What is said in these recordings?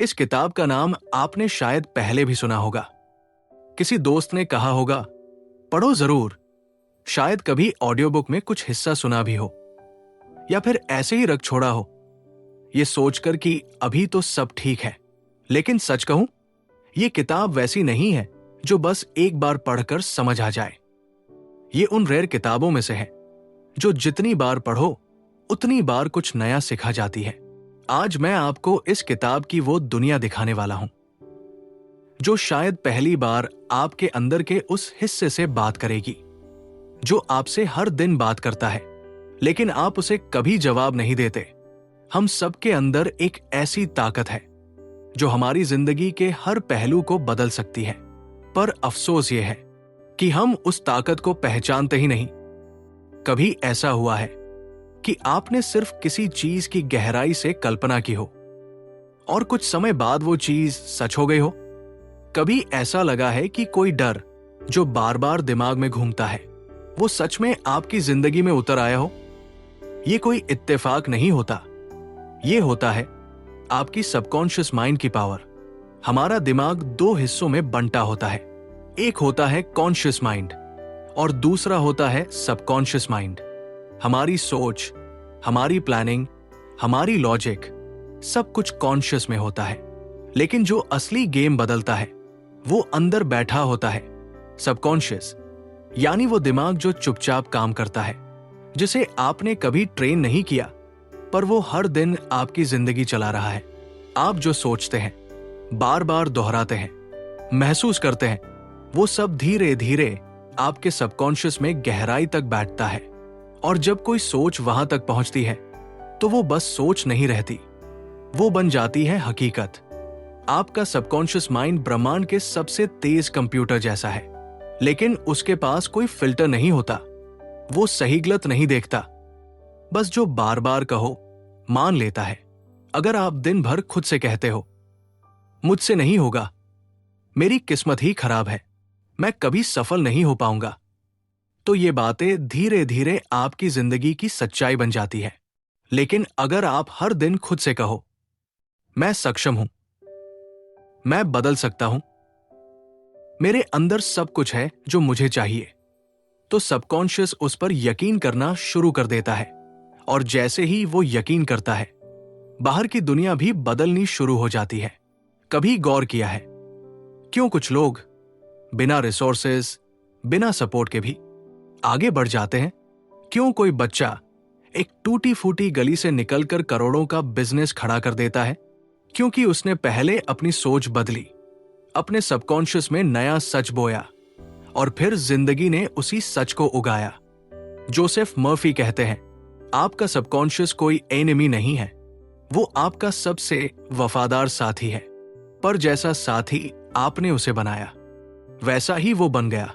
इस किताब का नाम आपने शायद पहले भी सुना होगा। किसी दोस्त ने कहा होगा, पढ़ो जरूर। शायद कभी ऑडियो बुक में कुछ हिस्सा सुना भी हो, या फिर ऐसे ही रख छोड़ा हो, ये सोचकर कि अभी तो सब ठीक है। लेकिन सच कहूं, ये किताब वैसी नहीं है जो बस एक बार पढ़कर समझ आ जाए। ये उन रेयर किताबों में से है जो जितनी बार पढ़ो उतनी बार कुछ नया सिखा जाती है। आज मैं आपको इस किताब की वो दुनिया दिखाने वाला हूं जो शायद पहली बार आपके अंदर के उस हिस्से से बात करेगी जो आपसे हर दिन बात करता है, लेकिन आप उसे कभी जवाब नहीं देते। हम सबके अंदर एक ऐसी ताकत है जो हमारी जिंदगी के हर पहलू को बदल सकती है, पर अफसोस यह है कि हम उस ताकत को पहचानते ही नहीं। कभी ऐसा हुआ है कि आपने सिर्फ किसी चीज की गहराई से कल्पना की हो और कुछ समय बाद वो चीज सच हो गई हो? कभी ऐसा लगा है कि कोई डर जो बार बार दिमाग में घूमता है वो सच में आपकी जिंदगी में उतर आया हो? ये कोई इत्तेफाक नहीं होता, ये होता है आपकी सबकॉन्शियस माइंड की पावर। हमारा दिमाग दो हिस्सों में बंटा होता है, एक होता है कॉन्शियस माइंड और दूसरा होता है सबकॉन्शियस माइंड। हमारी सोच, हमारी प्लानिंग, हमारी लॉजिक, सब कुछ कॉन्शियस में होता है, लेकिन जो असली गेम बदलता है वो अंदर बैठा होता है, सबकॉन्शियस। यानी वो दिमाग जो चुपचाप काम करता है, जिसे आपने कभी ट्रेन नहीं किया, पर वो हर दिन आपकी जिंदगी चला रहा है। आप जो सोचते हैं, बार बार दोहराते हैं, महसूस करते हैं, वो सब धीरे धीरे आपके सबकॉन्शियस में गहराई तक बैठता है। और जब कोई सोच वहां तक पहुंचती है तो वो बस सोच नहीं रहती, वो बन जाती है हकीकत। आपका सबकॉन्शियस माइंड ब्रह्मांड के सबसे तेज कंप्यूटर जैसा है, लेकिन उसके पास कोई फिल्टर नहीं होता। वो सही गलत नहीं देखता, बस जो बार बार कहो मान लेता है। अगर आप दिन भर खुद से कहते हो, मुझसे नहीं होगा, मेरी किस्मत ही खराब है, मैं कभी सफल नहीं हो पाऊंगा, तो ये बातें धीरे धीरे आपकी जिंदगी की सच्चाई बन जाती है। लेकिन अगर आप हर दिन खुद से कहो, मैं सक्षम हूं, मैं बदल सकता हूं, मेरे अंदर सब कुछ है जो मुझे चाहिए, तो सबकॉन्शियस उस पर यकीन करना शुरू कर देता है। और जैसे ही वो यकीन करता है, बाहर की दुनिया भी बदलनी शुरू हो जाती है। कभी गौर किया है क्यों कुछ लोग बिना रिसोर्सेज, बिना सपोर्ट के भी आगे बढ़ जाते हैं? क्यों कोई बच्चा एक टूटी फूटी गली से निकलकर करोड़ों का बिजनेस खड़ा कर देता है? क्योंकि उसने पहले अपनी सोच बदली, अपने सबकॉन्शियस में नया सच बोया और फिर जिंदगी ने उसी सच को उगाया। जोसेफ मर्फी कहते हैं, आपका सबकॉन्शियस कोई एनिमी नहीं है, वो आपका सबसे वफादार साथी है, पर जैसा साथी आपने उसे बनाया वैसा ही वो बन गया।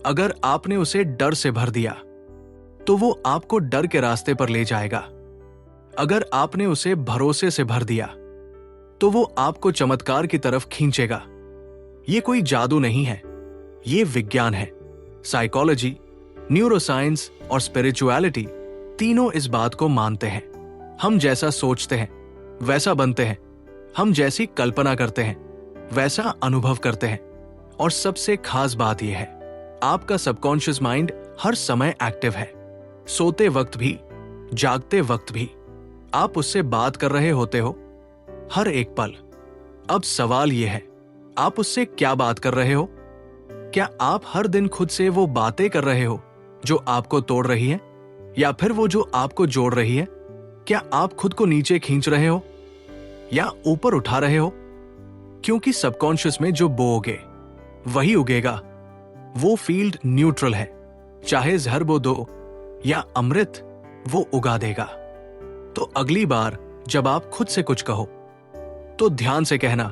अगर आपने उसे डर से भर दिया तो वो आपको डर के रास्ते पर ले जाएगा। अगर आपने उसे भरोसे से भर दिया तो वो आपको चमत्कार की तरफ खींचेगा। ये कोई जादू नहीं है, ये विज्ञान है। साइकोलॉजी, न्यूरोसाइंस और स्पिरिचुअलिटी तीनों इस बात को मानते हैं। हम जैसा सोचते हैं वैसा बनते हैं, हम जैसी कल्पना करते हैं वैसा अनुभव करते हैं। और सबसे खास बात यह है, आपका सबकॉन्शियस माइंड हर समय एक्टिव है। सोते वक्त भी, जागते वक्त भी आप उससे बात कर रहे होते हो, हर एक पल। अब सवाल यह है, आप उससे क्या बात कर रहे हो? क्या आप हर दिन खुद से वो बातें कर रहे हो जो आपको तोड़ रही है, या फिर वो जो आपको जोड़ रही है? क्या आप खुद को नीचे खींच रहे हो या ऊपर उठा रहे हो? क्योंकि सबकॉन्शियस में जो बोओगे वही उगेगा। वो फील्ड न्यूट्रल है, चाहे जहर बो दो या अमृत, वो उगा देगा। तो अगली बार जब आप खुद से कुछ कहो तो ध्यान से कहना।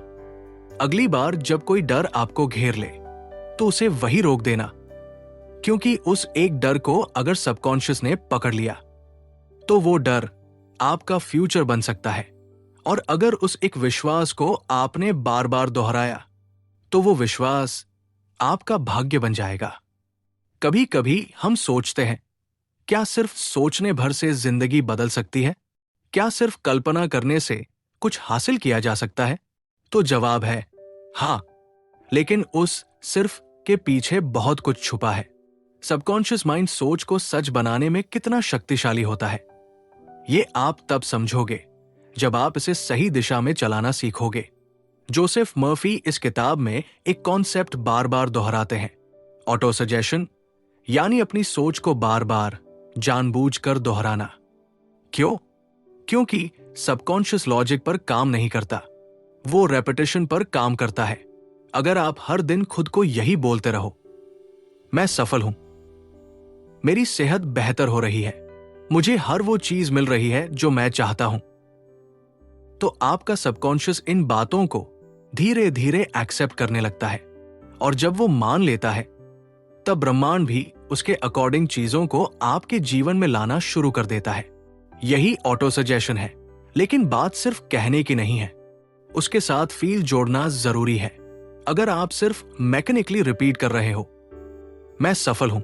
अगली बार जब कोई डर आपको घेर ले तो उसे वही रोक देना, क्योंकि उस एक डर को अगर सबकॉन्शियस ने पकड़ लिया तो वो डर आपका फ्यूचर बन सकता है। और अगर उस एक विश्वास को आपने बार बार दोहराया तो वो विश्वास आपका भाग्य बन जाएगा। कभी कभी हम सोचते हैं, क्या सिर्फ सोचने भर से जिंदगी बदल सकती है? क्या सिर्फ कल्पना करने से कुछ हासिल किया जा सकता है? तो जवाब है हाँ, लेकिन उस सिर्फ के पीछे बहुत कुछ छुपा है। सबकॉन्शियस माइंड सोच को सच बनाने में कितना शक्तिशाली होता है, ये आप तब समझोगे जब आप इसे सही दिशा में चलाना सीखोगे। जोसेफ मर्फी इस किताब में एक कॉन्सेप्ट बार बार दोहराते हैं, ऑटो सजेशन, यानी अपनी सोच को बार बार जानबूझकर दोहराना। क्यों? क्योंकि सबकॉन्शियस लॉजिक पर काम नहीं करता, वो रेपिटेशन पर काम करता है। अगर आप हर दिन खुद को यही बोलते रहो, मैं सफल हूं, मेरी सेहत बेहतर हो रही है, मुझे हर वो चीज मिल रही है जो मैं चाहता हूं, तो आपका सबकॉन्शियस इन बातों को धीरे धीरे एक्सेप्ट करने लगता है। और जब वो मान लेता है, तब ब्रह्मांड भी उसके अकॉर्डिंग चीजों को आपके जीवन में लाना शुरू कर देता है। यही ऑटो सजेशन है। लेकिन बात सिर्फ कहने की नहीं है, उसके साथ फील जोड़ना जरूरी है। अगर आप सिर्फ मैकेनिकली रिपीट कर रहे हो, मैं सफल हूं,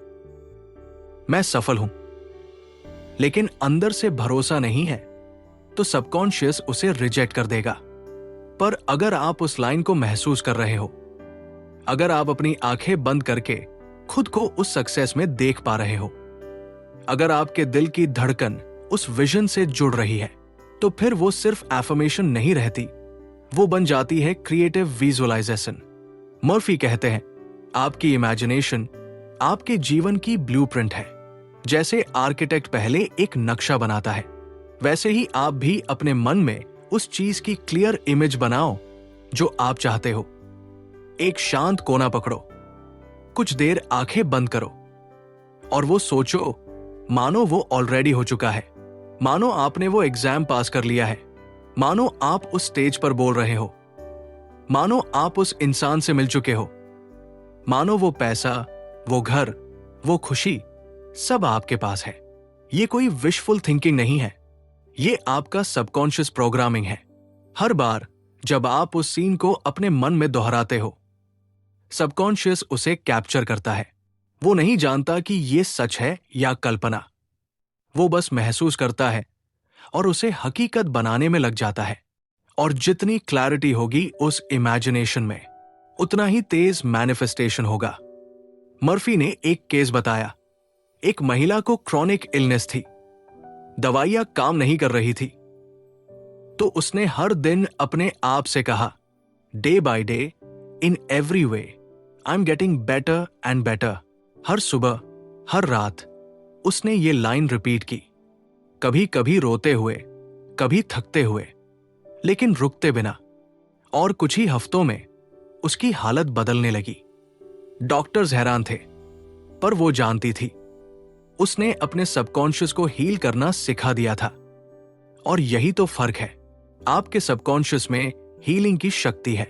मैं सफल हूं, लेकिन अंदर से भरोसा नहीं है, तो सबकॉन्शियस उसे रिजेक्ट कर देगा। पर अगर आप उस लाइन को महसूस कर रहे हो, अगर आप अपनी आंखें बंद करके खुद को उस सक्सेस में देख पा रहे हो, अगर आपके दिल की धड़कन उस विजन से जुड़ रही है, तो फिर वो सिर्फ एफर्मेशन नहीं रहती, वो बन जाती है क्रिएटिव विजुअलाइजेशन। मर्फी कहते हैं, आपकी इमेजिनेशन आपके जीवन की ब्लूप्रिंट है। जैसे आर्किटेक्ट पहले एक नक्शा बनाता है, वैसे ही आप भी अपने मन में उस चीज की क्लियर इमेज बनाओ जो आप चाहते हो। एक शांत कोना पकड़ो, कुछ देर आंखें बंद करो और वो सोचो, मानो वो ऑलरेडी हो चुका है, मानो आपने वो एग्जाम पास कर लिया है, मानो आप उस स्टेज पर बोल रहे हो, मानो आप उस इंसान से मिल चुके हो, मानो वो पैसा, वो घर, वो खुशी सब आपके पास है। ये कोई विशफुल थिंकिंग नहीं है, ये आपका सबकॉन्शियस प्रोग्रामिंग है। हर बार जब आप उस सीन को अपने मन में दोहराते हो, सबकॉन्शियस उसे कैप्चर करता है। वो नहीं जानता कि ये सच है या कल्पना, वो बस महसूस करता है और उसे हकीकत बनाने में लग जाता है। और जितनी क्लैरिटी होगी उस इमेजिनेशन में, उतना ही तेज मैनिफेस्टेशन होगा। मर्फी ने एक केस बताया। एक महिला को क्रॉनिक इलनेस थी, दवाइयां काम नहीं कर रही थी, तो उसने हर दिन अपने आप से कहा, day by day, in every way, I am getting better and better. हर सुबह, हर रात उसने ये लाइन रिपीट की, कभी कभी रोते हुए, कभी थकते हुए, लेकिन रुकते बिना। और कुछ ही हफ्तों में उसकी हालत बदलने लगी। डॉक्टर्स हैरान थे, पर वो जानती थी, उसने अपने सबकॉन्शियस को हील करना सिखा दिया था। और यही तो फर्क है, आपके सबकॉन्शियस में हीलिंग की शक्ति है,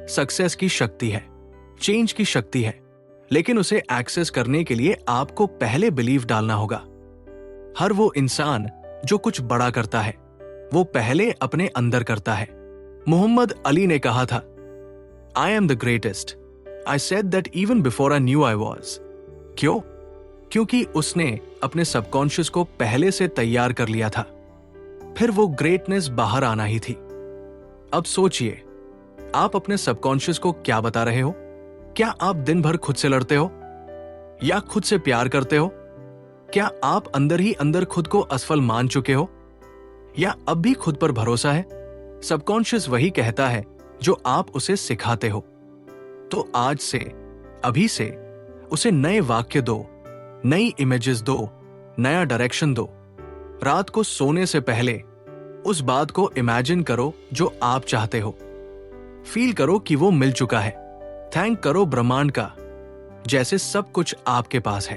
सक्सेस की शक्ति है, चेंज की शक्ति है, लेकिन उसे एक्सेस करने के लिए आपको पहले बिलीव डालना होगा। हर वो इंसान जो कुछ बड़ा करता है, वो पहले अपने अंदर करता है। मोहम्मद अली ने कहा था, I am the greatest, I said that even before I knew I was. क्यों? क्योंकि उसने अपने सबकॉन्शियस को पहले से तैयार कर लिया था, फिर वो ग्रेटनेस बाहर आना ही थी। अब सोचिए, आप अपने सबकॉन्शियस को क्या बता रहे हो? क्या आप दिन भर खुद से लड़ते हो या खुद से प्यार करते हो? क्या आप अंदर ही अंदर खुद को असफल मान चुके हो या अब भी खुद पर भरोसा है? सबकॉन्शियस वही कहता है जो आप उसे सिखाते हो। तो आज से, अभी से उसे नए वाक्य दो, नई इमेजेस दो, नया डायरेक्शन दो। रात को सोने से पहले उस बात को इमेजिन करो जो आप चाहते हो। फील करो कि वो मिल चुका है। थैंक करो ब्रह्मांड का, जैसे सब कुछ आपके पास है।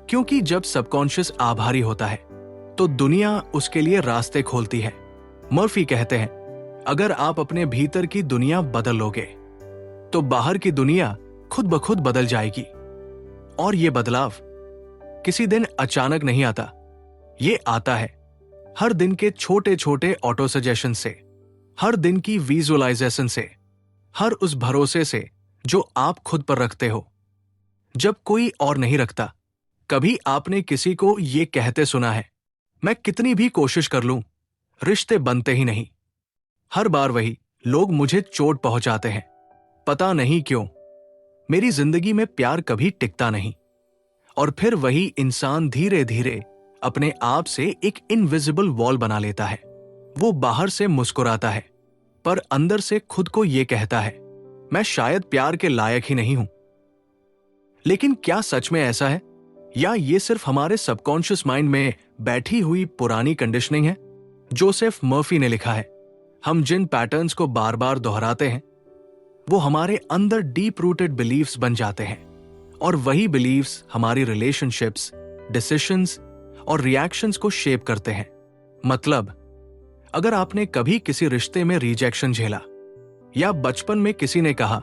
क्योंकि जब सबकॉन्शियस आभारी होता है, तो दुनिया उसके लिए रास्ते खोलती है। मर्फी कहते हैं, अगर आप अपने भीतर की दुनिया बदल लोगे, तो बाहर की दुनिया खुद ब खुद बदल जाएगी। और ये बदलाव किसी दिन अचानक नहीं आता, ये आता है हर दिन के छोटे छोटे ऑटो सजेशन से, हर दिन की विजुअलाइजेशन से, हर उस भरोसे से जो आप खुद पर रखते हो जब कोई और नहीं रखता। कभी आपने किसी को ये कहते सुना है, मैं कितनी भी कोशिश कर लूं, रिश्ते बनते ही नहीं। हर बार वही लोग मुझे चोट पहुंचाते हैं, पता नहीं क्यों। मेरी जिंदगी में प्यार कभी टिकता नहीं। और फिर वही इंसान धीरे धीरे अपने आप से एक इनविजिबल वॉल बना लेता है। वो बाहर से मुस्कुराता है, पर अंदर से खुद को ये कहता है, मैं शायद प्यार के लायक ही नहीं हूं। लेकिन क्या सच में ऐसा है, या ये सिर्फ हमारे सबकॉन्शियस माइंड में बैठी हुई पुरानी कंडीशनिंग है? जोसेफ मर्फी ने लिखा है, हम जिन पैटर्न्स को बार बार दोहराते हैं वो हमारे अंदर डीप रूटेड बिलीव्स बन जाते हैं, और वही बिलीव्स हमारी रिलेशनशिप्स, डिसीजंस और रिएक्शंस को शेप करते हैं। मतलब, अगर आपने कभी किसी रिश्ते में रिजेक्शन झेला, या बचपन में किसी ने कहा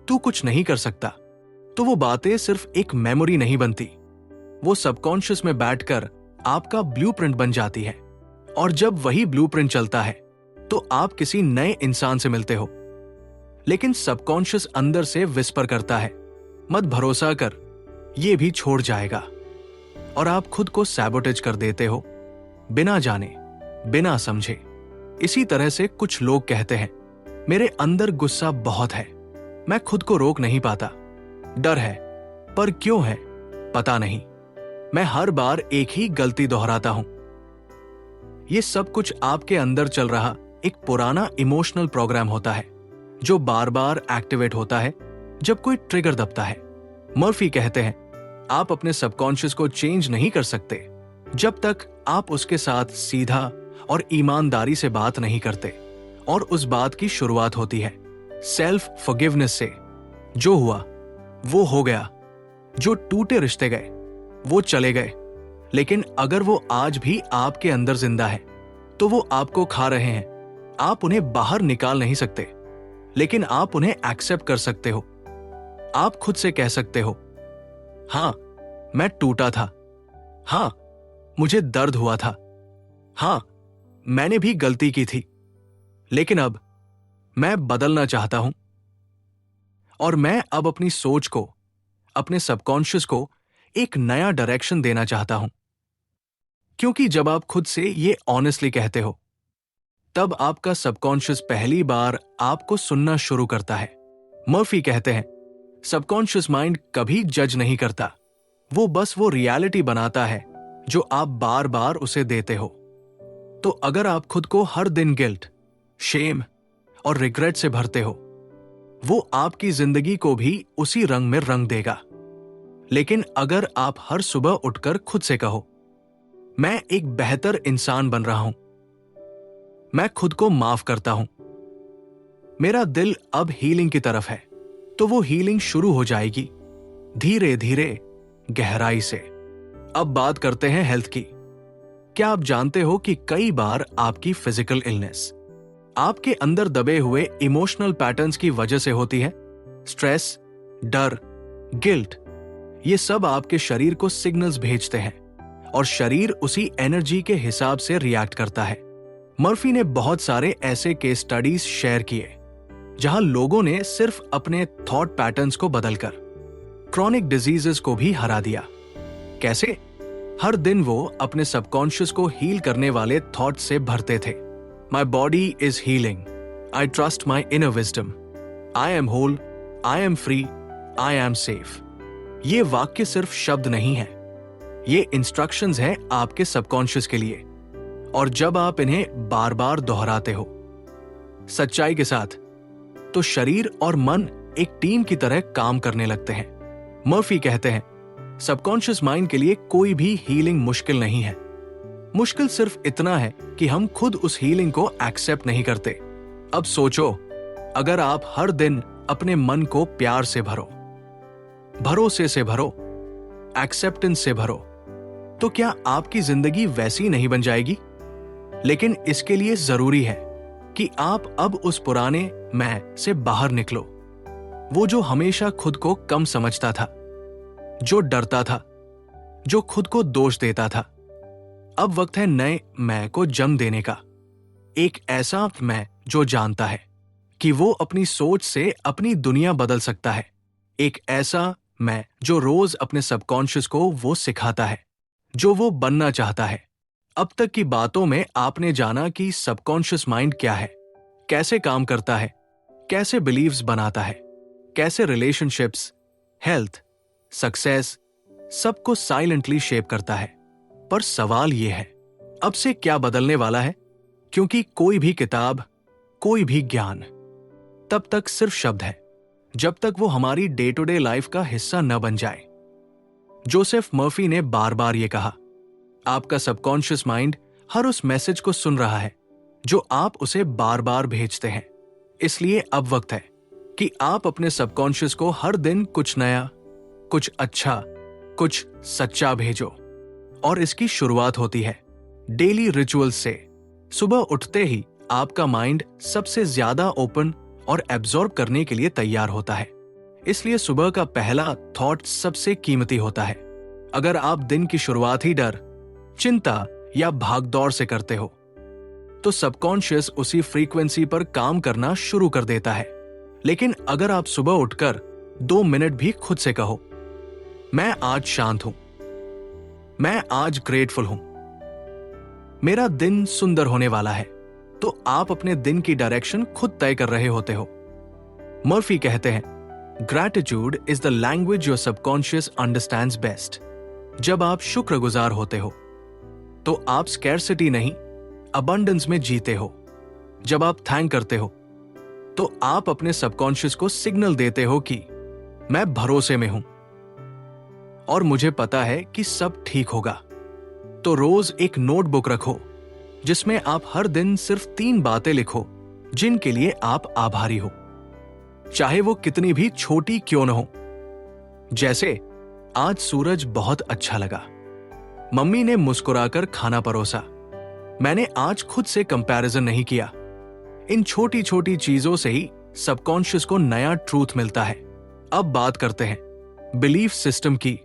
तू कुछ नहीं कर सकता, तो वो बातें सिर्फ एक मेमोरी नहीं बनती, वो सबकॉन्शियस में बैठकर आपका ब्लूप्रिंट बन जाती है। और जब वही ब्लूप्रिंट चलता है तो आप किसी नए इंसान से मिलते हो, लेकिन सबकॉन्शियस अंदर से विस्पर करता है, मत भरोसा कर, ये भी छोड़ जाएगा। और आप खुद को सैबोटेज कर देते हो, बिना जाने, बिना समझे। इसी तरह से कुछ लोग कहते हैं, मेरे अंदर गुस्सा बहुत है, मैं खुद को रोक नहीं पाता। डर है, पर क्यों है पता नहीं, मैं हर बार एक ही गलती दोहराता हूं। ये सब कुछ आपके अंदर चल रहा एक पुराना इमोशनल प्रोग्राम होता है, जो बार बार एक्टिवेट होता है जब कोई ट्रिगर दबता है। मर्फी कहते हैं, आप अपने सबकॉन्शियस को चेंज नहीं कर सकते जब तक आप उसके साथ सीधा और ईमानदारी से बात नहीं करते। और उस बात की शुरुआत होती है सेल्फ फॉरगिवनेस से। जो हुआ वो हो गया, जो टूटे रिश्ते गए वो चले गए, लेकिन अगर वो आज भी आपके अंदर जिंदा है तो वो आपको खा रहे हैं। आप उन्हें बाहर निकाल नहीं सकते, लेकिन आप उन्हें एक्सेप्ट कर सकते हो। आप खुद से कह सकते हो, हां मैं टूटा था, हां मुझे दर्द हुआ था, हां मैंने भी गलती की थी, लेकिन अब मैं बदलना चाहता हूं। और मैं अब अपनी सोच को, अपने सबकॉन्शियस को एक नया डायरेक्शन देना चाहता हूं। क्योंकि जब आप खुद से ये ऑनेस्टली कहते हो, तब आपका सबकॉन्शियस पहली बार आपको सुनना शुरू करता है। मर्फी कहते हैं, सबकॉन्शियस माइंड कभी जज नहीं करता, वो बस वो रियलिटी बनाता है जो आप बार बार उसे देते हो। तो अगर आप खुद को हर दिन गिल्ट, शेम और रिग्रेट से भरते हो, वो आपकी जिंदगी को भी उसी रंग में रंग देगा। लेकिन अगर आप हर सुबह उठकर खुद से कहो, मैं एक बेहतर इंसान बन रहा हूं, मैं खुद को माफ करता हूं, मेरा दिल अब हीलिंग की तरफ है, तो वो हीलिंग शुरू हो जाएगी धीरे धीरे, गहराई से। अब बात करते हैं हेल्थ की। क्या आप जानते हो कि कई बार आपकी फिजिकल इलनेस आपके अंदर दबे हुए इमोशनल पैटर्न्स की वजह से होती है? स्ट्रेस, डर, गिल्ट, ये सब आपके शरीर को सिग्नल्स भेजते हैं, और शरीर उसी एनर्जी के हिसाब से रिएक्ट करता है। मर्फी ने बहुत सारे ऐसे केस स्टडीज शेयर किए जहां लोगों ने सिर्फ अपने थॉट पैटर्न्स को बदलकर क्रॉनिक डिजीजेस को भी हरा दिया। कैसे? हर दिन वो अपने सबकॉन्शियस को हील करने वाले थॉट से भरते थे। My body is healing, I trust my inner wisdom, I am whole, I am free, I am safe. ये वाक्य सिर्फ शब्द नहीं है, ये इंस्ट्रक्शंस हैं आपके सबकॉन्शियस के लिए। और जब आप इन्हें बार बार दोहराते हो सच्चाई के साथ, तो शरीर और मन एक टीम की तरह काम करने लगते हैं। मर्फी कहते हैं, सबकॉन्शियस माइंड के लिए कोई भी हीलिंग मुश्किल नहीं है। मुश्किल सिर्फ इतना है कि हम खुद उस हीलिंग को एक्सेप्ट नहीं करते। अब सोचो, अगर आप हर दिन अपने मन को प्यार से भरो, भरोसे से भरो, एक्सेप्टेंस से भरो, तो क्या आपकी जिंदगी वैसी नहीं बन जाएगी? लेकिन इसके लिए जरूरी है कि आप अब उस पुराने मैं से बाहर निकलो, वो जो हमेशा खुद को कम समझता था, जो डरता था, जो खुद को दोष देता था। अब वक्त है नए मैं को जन्म देने का, एक ऐसा मैं जो जानता है कि वो अपनी सोच से अपनी दुनिया बदल सकता है, एक ऐसा मैं जो रोज अपने सबकॉन्शियस को वो सिखाता है जो वो बनना चाहता है। अब तक की बातों में आपने जाना कि सबकॉन्शियस माइंड क्या है, कैसे काम करता है, कैसे बिलीव्स बनाता है, कैसे रिलेशनशिप्स, हेल्थ, सक्सेस सबको साइलेंटली शेप करता है। पर सवाल यह है, अब से क्या बदलने वाला है? क्योंकि कोई भी किताब, कोई भी ज्ञान तब तक सिर्फ शब्द है जब तक वो हमारी डे टू डे लाइफ का हिस्सा न बन जाए। जोसेफ मर्फी ने बार बार यह कहा, आपका सबकॉन्शियस माइंड हर उस मैसेज को सुन रहा है जो आप उसे बार बार भेजते हैं। इसलिए अब वक्त है कि आप अपने सबकॉन्शियस को हर दिन कुछ नया, कुछ अच्छा, कुछ सच्चा भेजो। और इसकी शुरुआत होती है डेली रिचुअल्स से। सुबह उठते ही आपका माइंड सबसे ज्यादा ओपन और एब्जॉर्ब करने के लिए तैयार होता है। इसलिए सुबह का पहला थॉट सबसे कीमती होता है। अगर आप दिन की शुरुआत ही डर, चिंता या भागदौड़ से करते हो तो सबकॉन्शियस उसी फ्रीक्वेंसी पर काम करना शुरू कर देता है। लेकिन अगर आप सुबह उठकर 2 मिनट भी खुद से कहो, मैं आज शांत हूं, मैं आज ग्रेटफुल हूं, मेरा दिन सुंदर होने वाला है, तो आप अपने दिन की डायरेक्शन खुद तय कर रहे होते हो। मर्फी कहते हैं, gratitude is the language your subconscious understands best. जब आप शुक्रगुजार होते हो तो आप स्कैरसिटी नहीं, अबंडेंस में जीते हो। जब आप थैंक करते हो तो आप अपने सबकॉन्शियस को सिग्नल देते हो कि मैं भरोसे में हूं और मुझे पता है कि सब ठीक होगा। तो रोज एक नोटबुक रखो जिसमें आप हर दिन सिर्फ 3 बातें लिखो जिनके लिए आप आभारी हो, चाहे वो कितनी भी छोटी क्यों न हो। जैसे, आज सूरज बहुत अच्छा लगा, मम्मी ने मुस्कुराकर खाना परोसा, मैंने आज खुद से कंपैरिजन नहीं किया। इन छोटी छोटी चीजों से ही सबकॉन्शियस को नया ट्रूथ मिलता है। अब बात करते हैं बिलीफ सिस्टम की।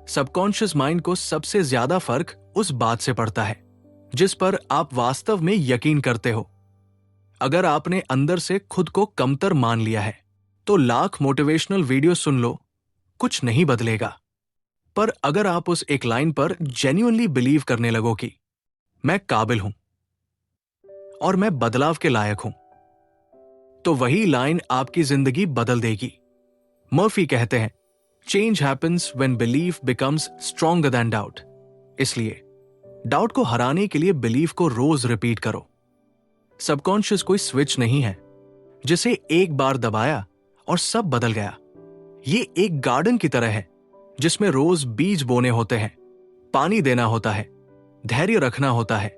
सबकॉन्शियस माइंड को सबसे ज्यादा फर्क उस बात से पड़ता है जिस पर आप वास्तव में यकीन करते हो। अगर आपने अंदर से खुद को कमतर मान लिया है तो लाख मोटिवेशनल वीडियो सुन लो, कुछ नहीं बदलेगा। पर अगर आप उस एक लाइन पर जेन्युइनली बिलीव करने लगो कि मैं काबिल हूं और मैं बदलाव के लायक हूं, तो वही लाइन आपकी जिंदगी बदल देगी। मर्फी कहते हैं, change happens when belief becomes stronger than doubt. इसलिए डाउट को हराने के लिए बिलीफ को रोज रिपीट करो। सबकॉन्शियस कोई स्विच नहीं है जिसे एक बार दबाया और सब बदल गया। ये एक गार्डन की तरह है जिसमें रोज बीज बोने होते हैं, पानी देना होता है, धैर्य रखना होता है,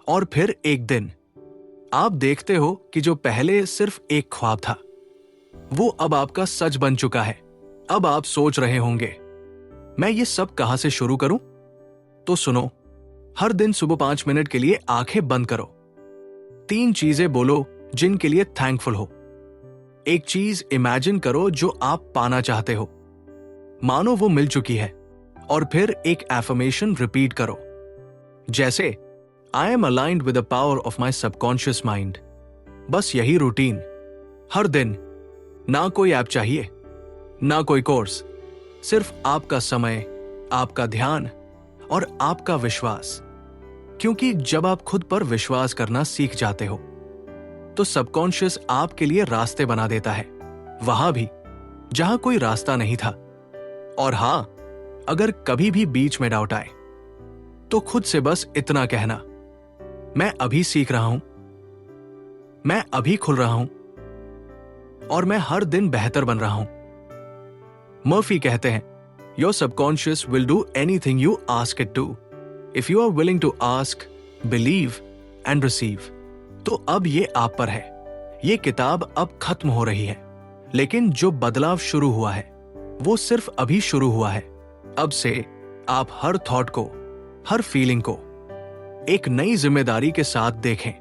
और फिर एक दिन आप देखते हो कि जो पहले सिर्फ एक ख्वाब था वो अब आपका सच बन चुका है। अब आप सोच रहे होंगे, मैं ये सब कहां से शुरू करूं? तो सुनो, हर दिन सुबह 5 मिनट के लिए आंखें बंद करो। 3 चीजें बोलो जिनके लिए थैंकफुल हो। एक चीज इमेजिन करो जो आप पाना चाहते हो, मानो वो मिल चुकी है, और फिर एक एफर्मेशन रिपीट करो, जैसे I am aligned with the power of my subconscious mind. बस यही रूटीन हर दिन। ना कोई ऐप चाहिए, ना कोई कोर्स, सिर्फ आपका समय, आपका ध्यान और आपका विश्वास। क्योंकि जब आप खुद पर विश्वास करना सीख जाते हो तो सबकॉन्शियस आपके लिए रास्ते बना देता है, वहां भी जहां कोई रास्ता नहीं था। और हां, अगर कभी भी बीच में डाउट आए तो खुद से बस इतना कहना, मैं अभी सीख रहा हूं, मैं अभी खुल रहा हूं और मैं हर दिन बेहतर बन रहा हूं। मर्फी कहते हैं, your subconscious will do anything you ask it to if you are willing to ask, believe and receive. तो अब ये आप पर है। ये किताब अब खत्म हो रही है, लेकिन जो बदलाव शुरू हुआ है वो सिर्फ अभी शुरू हुआ है। अब से आप हर थॉट को, हर फीलिंग को एक नई जिम्मेदारी के साथ देखें,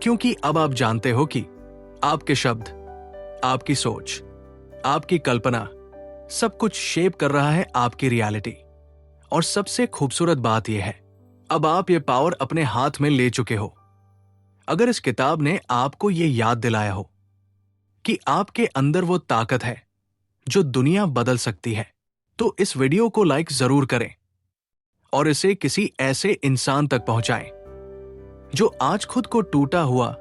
क्योंकि अब आप जानते हो कि आपके शब्द, आपकी सोच, आपकी कल्पना सब कुछ शेप कर रहा है आपकी रियलिटी। और सबसे खूबसूरत बात यह है, अब आप ये पावर अपने हाथ में ले चुके हो। अगर इस किताब ने आपको यह याद दिलाया हो कि आपके अंदर वो ताकत है जो दुनिया बदल सकती है, तो इस वीडियो को लाइक जरूर करें और इसे किसी ऐसे इंसान तक पहुंचाएं जो आज खुद को टूटा हुआ,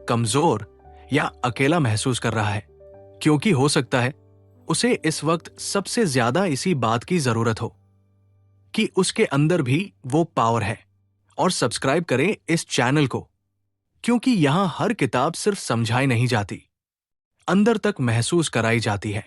कमजोर या अकेला महसूस कर रहा है, क्योंकि हो सकता है उसे इस वक्त सबसे ज्यादा इसी बात की जरूरत हो कि उसके अंदर भी वो पावर है। और सब्सक्राइब करें इस चैनल को, क्योंकि यहां हर किताब सिर्फ समझाई नहीं जाती, अंदर तक महसूस कराई जाती है।